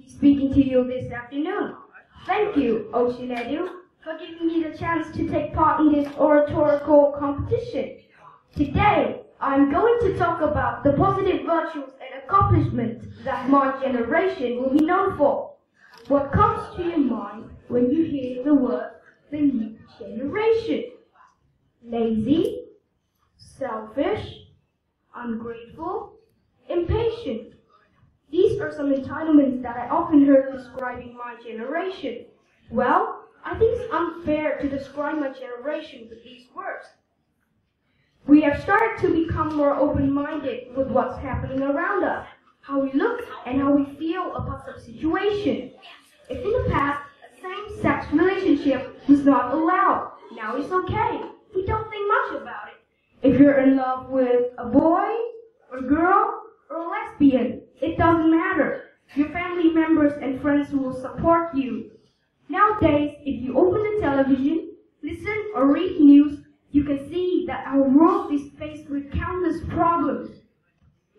Speaking to you this afternoon. Thank you, Ocean Edu, for giving me the chance to take part in this oratorical competition. Today, I'm going to talk about the positive virtues and accomplishments that my generation will be known for. What comes to your mind when you hear the word the new generation? Lazy, selfish, ungrateful, impatient. These are some entitlements that I often heard describing my generation. Well, I think it's unfair to describe my generation with these words. We have started to become more open-minded with what's happening around us, how we look and how we feel about some situation. If in the past a same-sex relationship was not allowed, now it's okay. We don't think much about it. If you're in love with a boy, or girl, or a lesbian, it doesn't matter. Your family members and friends will support you. Nowadays, if you open the television, listen or read news, you can see that our world is faced with countless problems.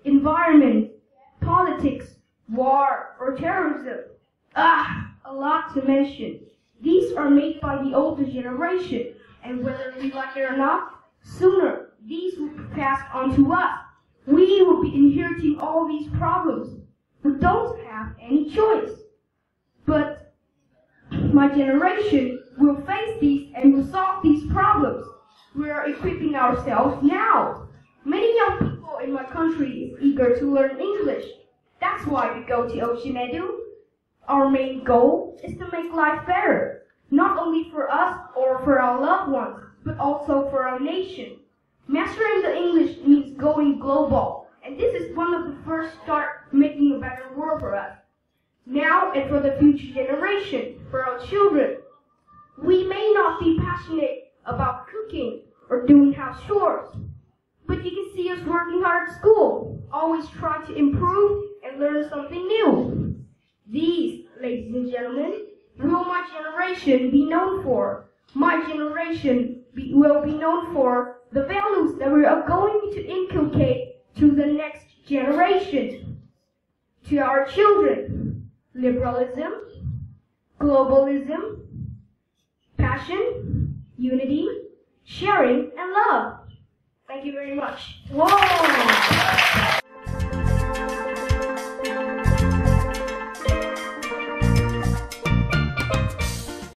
Environment, politics, war, or terrorism. A lot to mention. These are made by the older generation, and whether we like it or not, sooner these will be passed on to us. We will be inheriting all these problems. We don't have any choice. But my generation will face these and will solve these problems. We are equipping ourselves now. Many young people in my country is eager to learn English. That's why we go to Ocean Edu. Our main goal is to make life better, not only for us or for our loved ones, but also for our nation. Mastering the English means going global, and this is one of the first start making a better world for us. Now and for the future generation, for our children. We may not be passionate about cooking or doing house chores, but you can see us working hard at school, always trying to improve and learn something new. These, ladies and gentlemen, will my generation be known for. My generation will be known for the values that we are going to inculcate to the next generation, to our children. Liberalism, globalism, passion, unity, sharing, and love. Thank you very much. Whoa!